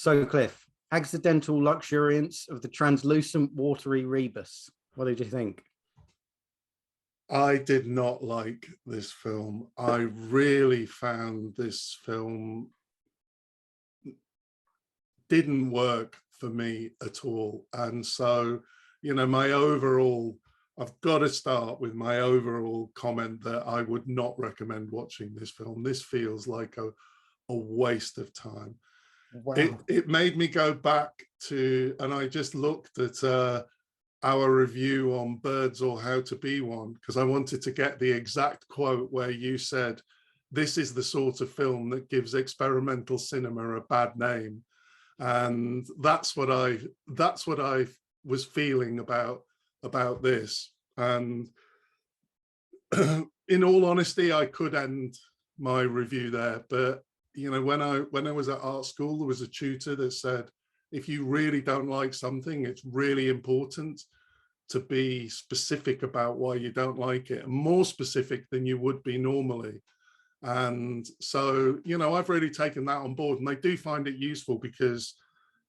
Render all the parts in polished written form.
So, Cliff, accidental luxuriance of the translucent watery rebus. What did you think? I did not like this film. I really found this film didn't work for me at all. And so, my overall, I've got to start with my overall comment that I would not recommend watching this film. This feels like a waste of time. Wow. It made me go back to, and I just looked at our review on Birds or How to Be One, because I wanted to get the exact quote where you said, this is the sort of film that gives experimental cinema a bad name. And that's what I was feeling about this. And in all honesty, I could end my review there, but when I was at art school, there was a tutor that said, if you really don't like something, it's really important to be specific about why you don't like it, and more specific than you would be normally. And so, I've really taken that on board, and I do find it useful because,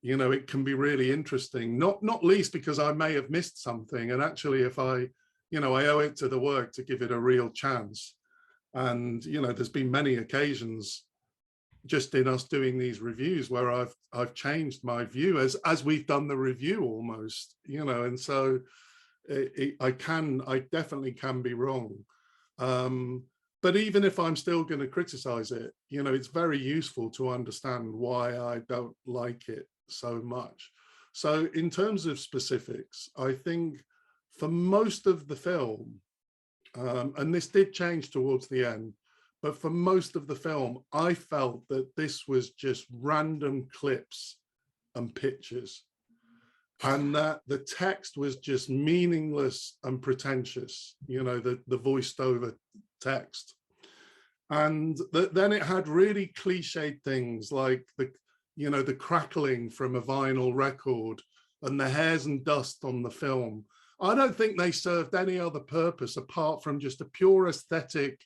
it can be really interesting, not least because I may have missed something. And actually, if I owe it to the work to give it a real chance. And, there's been many occasions just in us doing these reviews where I've changed my view as we've done the review almost, and so I definitely can be wrong. But even if I'm still going to criticize it, it's very useful to understand why I don't like it so much. So in terms of specifics, I think for most of the film, and this did change towards the end, but for most of the film, I felt that this was just random clips and pictures, and that the text was just meaningless and pretentious, the voiced over text. And then it had really cliched things like the crackling from a vinyl record and the hairs and dust on the film. I don't think they served any other purpose apart from just a pure aesthetic.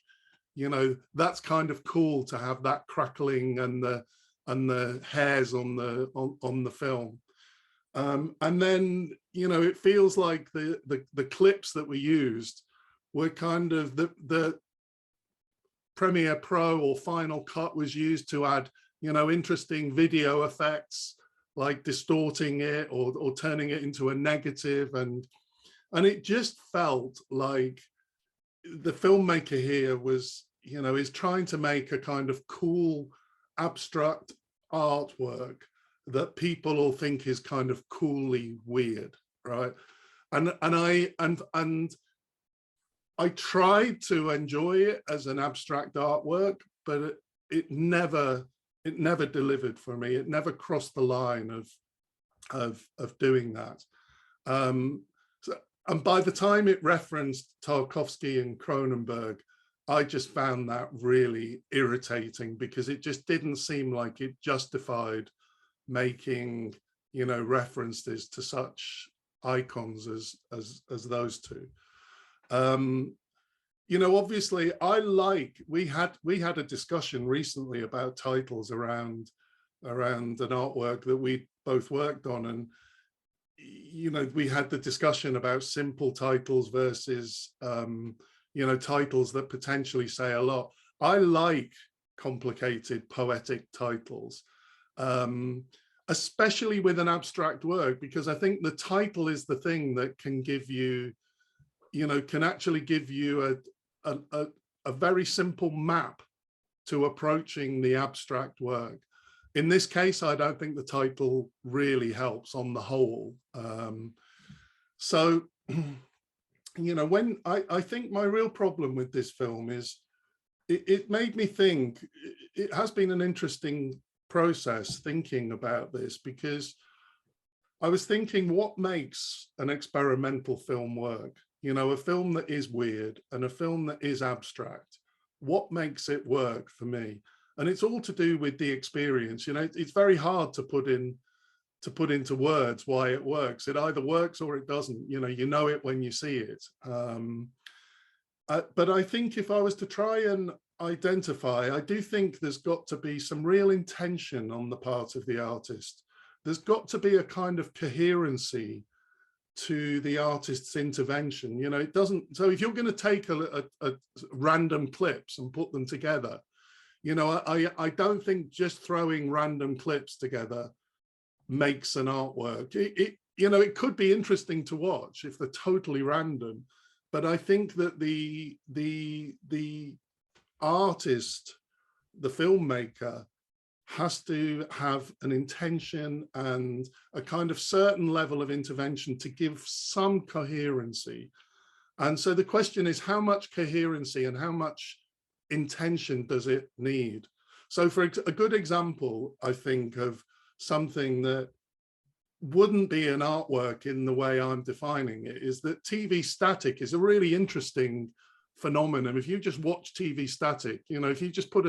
That's kind of cool to have that crackling and the hairs on the film. And then, it feels like the clips that were used were kind of the Premiere Pro or Final Cut was used to add, interesting video effects, like distorting it or turning it into a negative. And it just felt like the filmmaker here was, is trying to make a kind of cool, abstract artwork that people all think is kind of coolly weird, right? And I tried to enjoy it as an abstract artwork, but it never delivered for me. It never crossed the line of doing that. And by the time it referenced Tarkovsky and Cronenberg, I just found that really irritating because it just didn't seem like it justified making, references to such icons as those two. Obviously, we had a discussion recently about titles around an artwork that we both worked on, and we had the discussion about simple titles versus titles that potentially say a lot. I like complicated poetic titles, especially with an abstract work, because I think the title is the thing that can give you, can actually give you a very simple map to approaching the abstract work. In this case, I don't think the title really helps on the whole. So, when I think my real problem with this film is it made me think. It has been an interesting process thinking about this, because I was thinking, what makes an experimental film work? A film that is weird and a film that is abstract. What makes it work for me? And it's all to do with the experience. It's very hard to put into words why it works. It either works or it doesn't. You know it when you see it. But I think if I was to try and identify, I do think there's got to be some real intention on the part of the artist. There's got to be a kind of coherency to the artist's intervention. You know, it doesn't, so if you're going to take a random clips and put them together, you know, I don't think just throwing random clips together makes an artwork. You know, it could be interesting to watch if they're totally random, but I think that the artist, the filmmaker, has to have an intention and a kind of certain level of intervention to give some coherency. And so the question is, how much coherency and how much intention does it need? So for a good example, I think, of something that wouldn't be an artwork in the way I'm defining it, is that TV static is a really interesting phenomenon. If you just watch TV static, you know, if you just put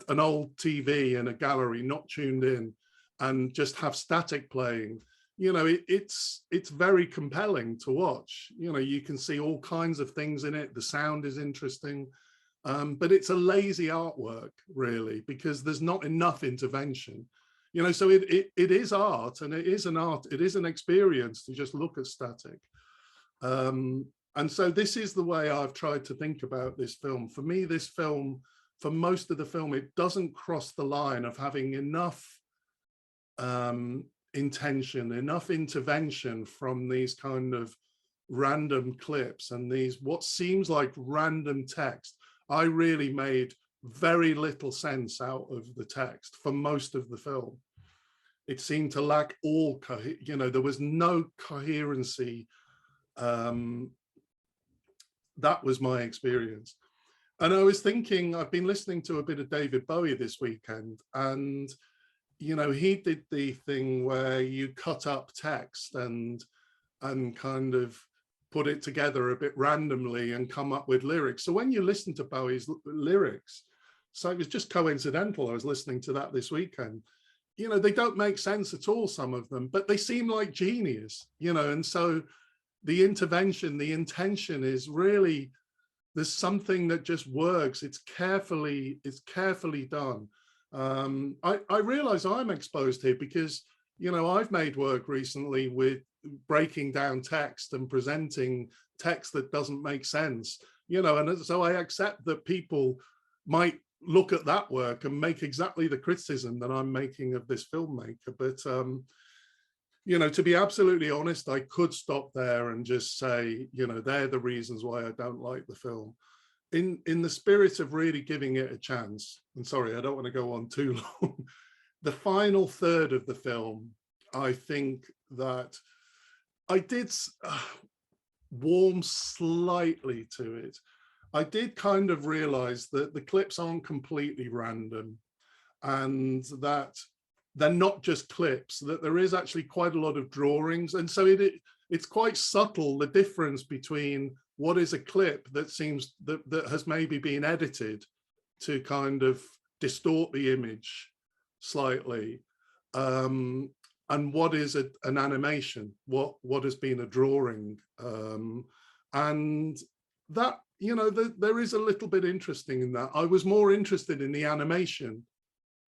an old TV in a gallery not tuned in and just have static playing, you know, it's very compelling to watch. You know, you can see all kinds of things in it. The sound is interesting, but it's a lazy artwork, really, because there's not enough intervention. You know, so it is art, and it is an experience to just look at static. And so this is the way I've tried to think about this film. For me, this film, for most of the film, it doesn't cross the line of having enough intention, enough intervention from these kind of random clips and these what seems like random text. I really made very little sense out of the text for most of the film. It seemed to lack all, you know, there was no coherency. That was my experience. And I was thinking, I've been listening to a bit of David Bowie this weekend, and, you know, he did the thing where you cut up text and kind of put it together a bit randomly and come up with lyrics. So when you listen to Bowie's lyrics, so it was just coincidental, I was listening to that this weekend, you know, they don't make sense at all, some of them, but they seem like genius, you know. And so the intervention, the intention is really, there's something that just works. It's carefully done. I realize I'm exposed here because, you know, I've made work recently with breaking down text and presenting text that doesn't make sense, you know, and so I accept that people might look at that work and make exactly the criticism that I'm making of this filmmaker. But, you know, to be absolutely honest, I could stop there and just say, you know, they're the reasons why I don't like the film. In the spirit of really giving it a chance, and sorry, I don't want to go on too long, the final third of the film, I think that I did warm slightly to it. I did kind of realize that the clips aren't completely random and that they're not just clips, that there is actually quite a lot of drawings. And so it's quite subtle, the difference between what is a clip that seems that has maybe been edited to kind of distort the image slightly, and what is an animation, what has been a drawing, and that, you know, there is a little bit interesting in that. I was more interested in the animation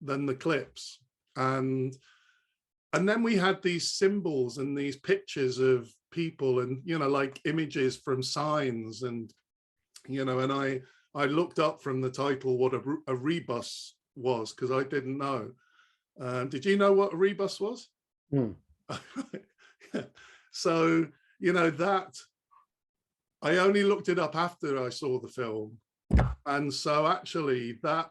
than the clips. And then we had these symbols and these pictures of people and, you know, like images from signs. And, you know, and I looked up from the title what a rebus was, because I didn't know. Did you know what a rebus was? Mm. So, you know, that I only looked it up after I saw the film. And so actually that,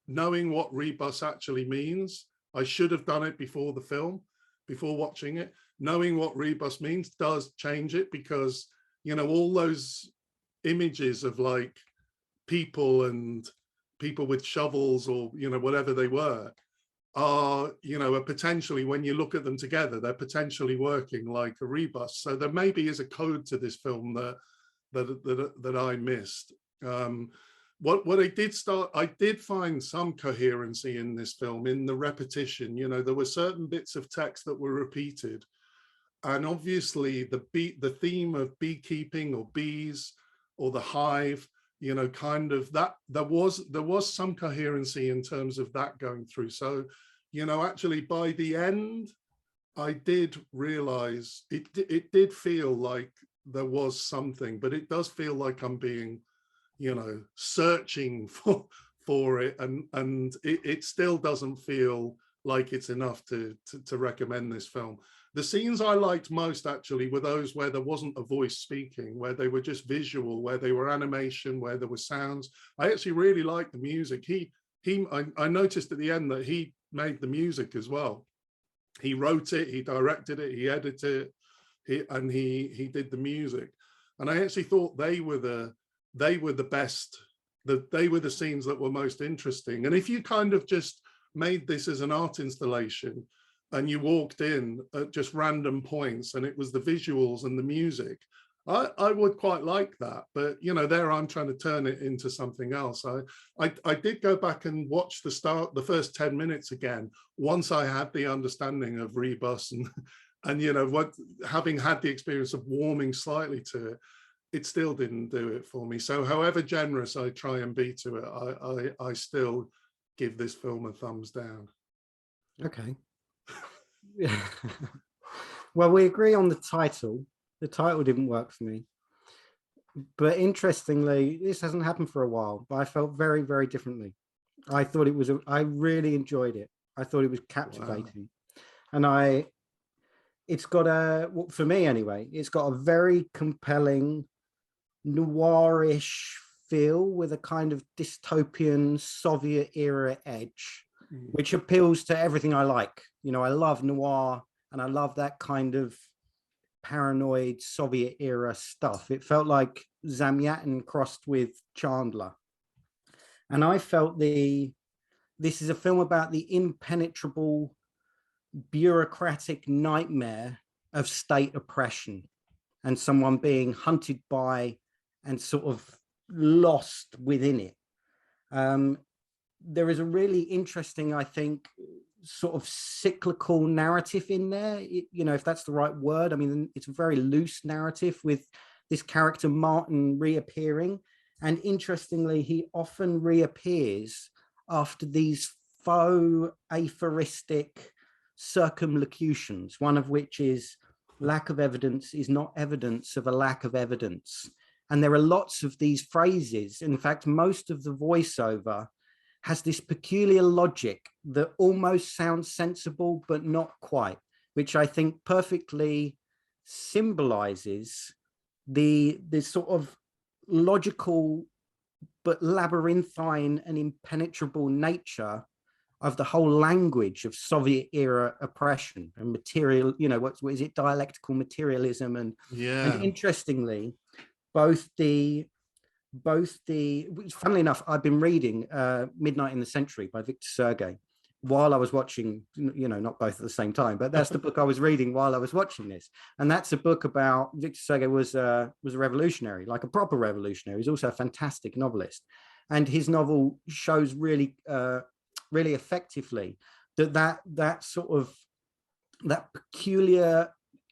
knowing what rebus actually means, I should have done it before the film, before watching it. Knowing what rebus means does change it, because, you know, all those images of like people and people with shovels or, you know, whatever they were, are, you know, are potentially, when you look at them together, they're potentially working like a rebus. So there maybe is a code to this film that I missed. What I did find some coherency in this film, in the repetition. You know, there were certain bits of text that were repeated, and obviously the theme of beekeeping or bees or the hive, you know, kind of that there was some coherency in terms of that going through. So, you know, actually by the end, I did realize it did feel like there was something, but it does feel like I'm being, you know, searching for it, and it still doesn't feel like it's enough to recommend this film. The scenes I liked most actually were those where there wasn't a voice speaking, where they were just visual, where they were animation, where there were sounds. I actually really liked the music. I noticed at the end that he made the music as well. He wrote it, he directed it, he edited it, and he did the music. And I actually thought they were the best, they were the scenes that were most interesting. And if you kind of just made this as an art installation and you walked in at just random points and it was the visuals and the music, I would quite like that. But, you know, there I'm trying to turn it into something else. I did go back and watch the first 10 minutes again, once I had the understanding of rebus and you know, having had the experience of warming slightly to it, it still didn't do it for me. So however generous I try and be to it, I still give this film a thumbs down. Okay. Yeah. Well, we agree on the title. The title didn't work for me. But interestingly, this hasn't happened for a while, but I felt very, very differently. I thought it was, I really enjoyed it. I thought it was captivating. Wow. And it's got for me anyway, it's got a very compelling noirish feel with a kind of dystopian Soviet era edge, which appeals to everything I like. You know, I love noir and I love that kind of paranoid Soviet era stuff. It felt like Zamyatin crossed with Chandler. And I felt this is a film about the impenetrable bureaucratic nightmare of state oppression and someone being hunted by and sort of lost within it. There is a really interesting, I think, sort of cyclical narrative in there, you know, if that's the right word. I mean, it's a very loose narrative with this character Martin reappearing. And interestingly, he often reappears after these faux aphoristic circumlocutions, one of which is lack of evidence is not evidence of a lack of evidence. And there are lots of these phrases. In fact, most of the voiceover has this peculiar logic that almost sounds sensible, but not quite, which I think perfectly symbolizes the sort of logical, but labyrinthine and impenetrable nature of the whole language of Soviet era oppression and material, you know, what is it, dialectical materialism. And interestingly, funnily enough, I've been reading Midnight in the Century by Victor Sergei while I was watching, you know, not both at the same time, but that's the book I was reading while I was watching this. And that's a book about Victor Sergei was a revolutionary, like a proper revolutionary. He's also a fantastic novelist. And his novel shows really, really effectively that sort of, that peculiar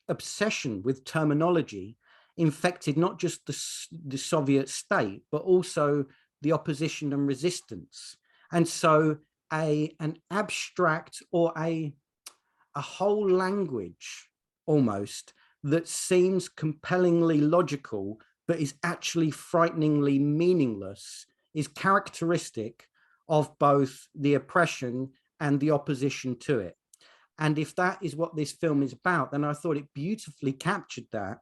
obsession with terminology infected not just the Soviet state, but also the opposition and resistance. And so an abstract or a whole language almost that seems compellingly logical, but is actually frighteningly meaningless, is characteristic of both the oppression and the opposition to it. And if that is what this film is about, then I thought it beautifully captured that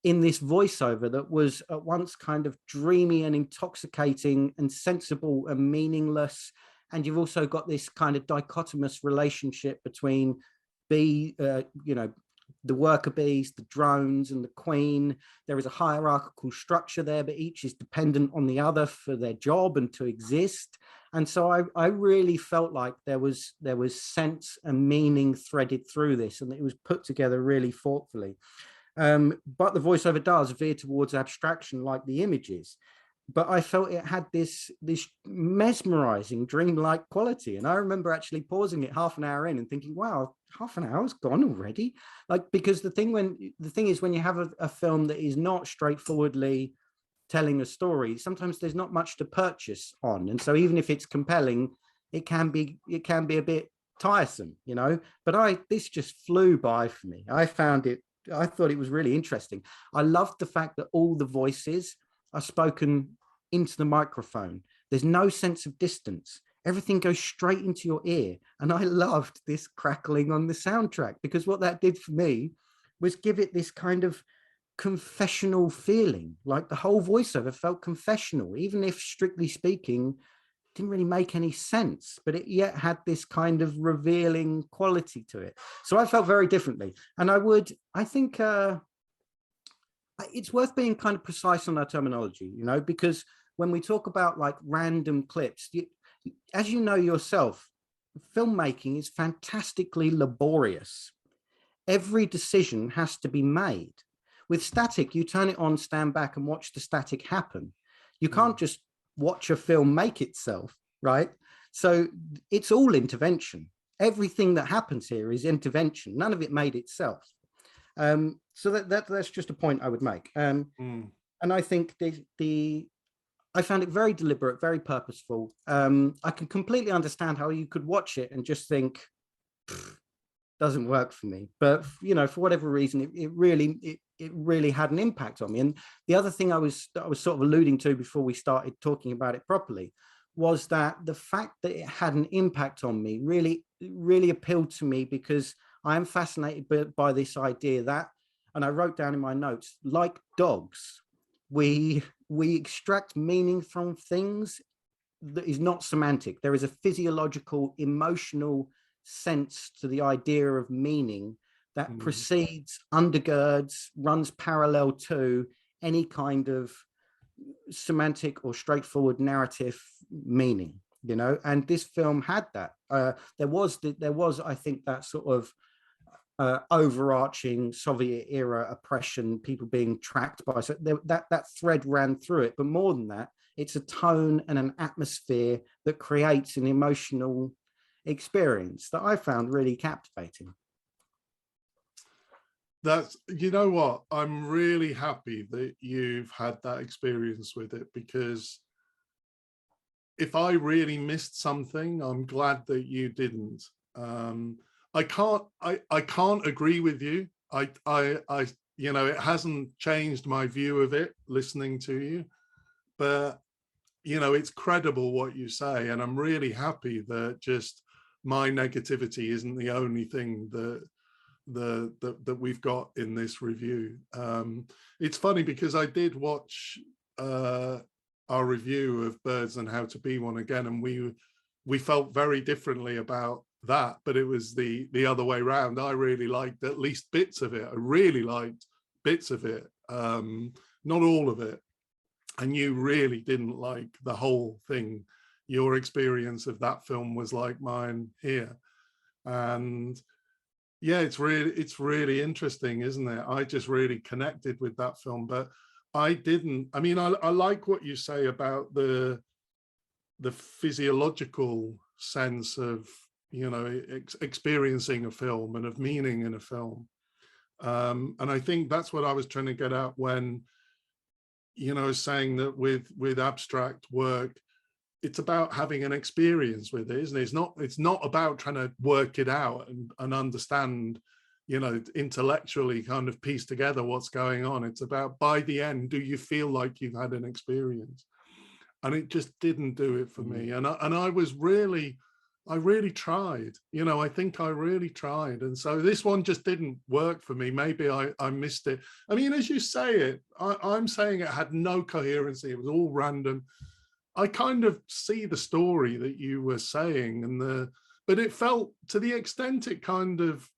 in this voiceover that was at once kind of dreamy and intoxicating and sensible and meaningless. And you've also got this kind of dichotomous relationship between the worker bees, the drones, and the queen. There is a hierarchical structure there, but each is dependent on the other for their job and to exist. And so I really felt like there was sense and meaning threaded through this, and it was put together really thoughtfully. But the voiceover does veer towards abstraction like the images. But I felt it had this mesmerizing, dreamlike quality. And I remember actually pausing it half an hour in and thinking, wow, half an hour's gone already. Like, because the thing is when you have a film that is not straightforwardly telling a story, sometimes there's not much to purchase on. And so even if it's compelling, it can be a bit tiresome, you know. But this just flew by for me. I thought it was really interesting. I loved the fact that all the voices are spoken into the microphone. There's no sense of distance. Everything goes straight into your ear. And I loved this crackling on the soundtrack, because what that did for me was give it this kind of confessional feeling. Like the whole voiceover felt confessional, even if strictly speaking didn't really make any sense, but it yet had this kind of revealing quality to it. So I felt very differently. And I think it's worth being kind of precise on our terminology, you know, because when we talk about like random clips, as you know yourself, filmmaking is fantastically laborious. Every decision has to be made. With static, you turn it on, stand back and watch the static happen. You can't just watch a film make itself, right? So it's all intervention. Everything that happens here is intervention. None of it made itself. So that's just a point I would make. And I think I found it very deliberate, very purposeful. I can completely understand how you could watch it and just think, doesn't work for me. But you know, for whatever reason, it really had an impact on me. And the other thing I was sort of alluding to before we started talking about it properly was that the fact that it had an impact on me really appealed to me, because I am fascinated by this idea that, and I wrote down in my notes, like dogs, we extract meaning from things that is not semantic. There is a physiological, emotional sense to the idea of meaning that precedes, undergirds, runs parallel to any kind of semantic or straightforward narrative meaning, you know. And this film had that. There was, I think, that sort of overarching Soviet era oppression, people being tracked by, so that thread ran through it. But more than that, it's a tone and an atmosphere that creates an emotional experience that I found really captivating. That's, you know what, I'm really happy that you've had that experience with it, because if I really missed something, I'm glad that you didn't. I can't agree with you. I you know, it hasn't changed my view of it listening to you, but you know, it's credible what you say, and I'm really happy that just my negativity isn't the only thing that we've got in this review. It's funny because I did watch our review of Birds and How to Be One again, and we felt very differently about that, but it was the other way around. I really liked at least bits of it. I really liked bits of it, not all of it, and you really didn't like the whole thing. Your experience of that film was like mine here, and yeah, it's really interesting, isn't it? I just really connected with that film, but I didn't. I mean, I like what you say about the physiological sense of, you know, experiencing a film and of meaning in a film, and I think that's what I was trying to get at when, you know, saying that with abstract work, it's about having an experience with it, isn't it? It's not about trying to work it out and understand, you know, intellectually kind of piece together what's going on. It's about, by the end, do you feel like you've had an experience? And it just didn't do it for me. And I really tried, you know, I think I really tried. And so this one just didn't work for me. Maybe I missed it. I mean, as you say it, I'm saying it had no coherency. It was all random. I kind of see the story that you were saying, but it felt, to the extent it kind of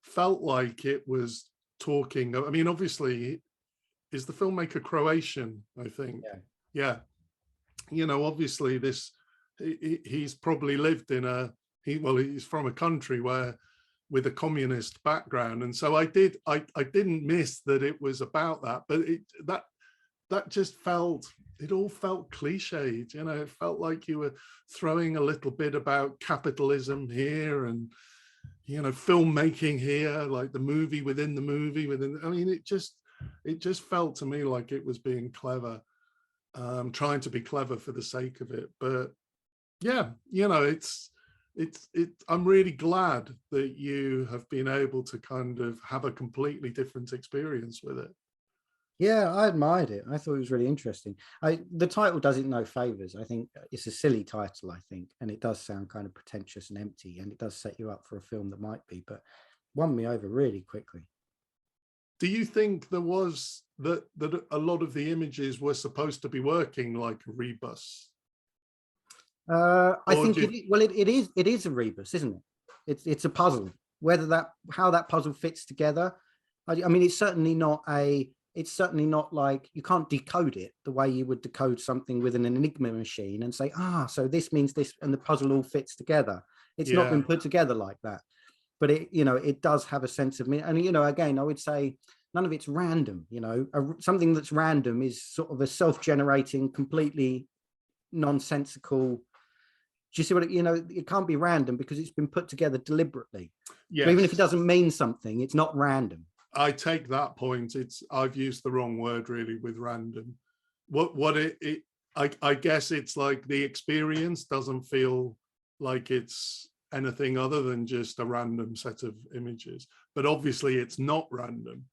felt like it was talking. I mean, obviously, is the filmmaker Croatian? I think, yeah. You know, obviously, he's probably lived in he's from a country with a communist background, and so I didn't miss that it was about that, but that just felt. It all felt cliched, you know. It felt like you were throwing a little bit about capitalism here and, you know, filmmaking here, like the movie within the movie within. I mean, it just felt to me like it was being clever. trying to be clever for the sake of it. But yeah, you know, I'm really glad that you have been able to kind of have a completely different experience with it. Yeah, I admired it. I thought it was really interesting. The title does it no favors. I think it's a silly title, I think, and it does sound kind of pretentious and empty, and it does set you up for a film that might be, but won me over really quickly. Do you think there was that a lot of the images were supposed to be working like a rebus? I think it is a rebus, isn't it? It's a puzzle. Whether how that puzzle fits together, I mean, it's certainly not like, you can't decode it the way you would decode something with an Enigma machine and say, so this means this, and the puzzle all fits together. It's not been put together like that. But it does have a sense of me. And, again, I would say none of it's random. Something that's random is sort of a self-generating, completely nonsensical. Do you see what it can't be random because it's been put together deliberately. Yes. So even if it doesn't mean something, it's not random. I take that point. I've used the wrong word really with random. I guess it's like the experience doesn't feel like it's anything other than just a random set of images. But obviously it's not random.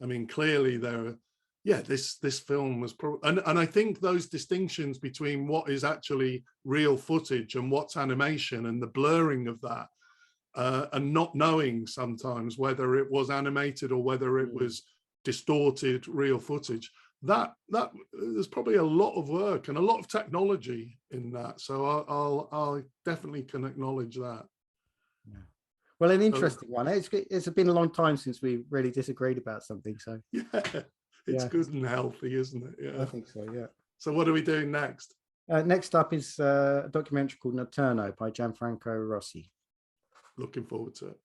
I mean, clearly this film was and I think those distinctions between what is actually real footage and what's animation and the blurring of that, and not knowing sometimes whether it was animated or whether it was distorted real footage, that there's probably a lot of work and a lot of technology in that. So I definitely can acknowledge that. Yeah. Well, an interesting one. It's been a long time since we really disagreed about something. So yeah, it's good and healthy, isn't it? Yeah, I think so. Yeah. So what are we doing next? Next up is a documentary called Notturno by Gianfranco Rossi. Looking forward to it.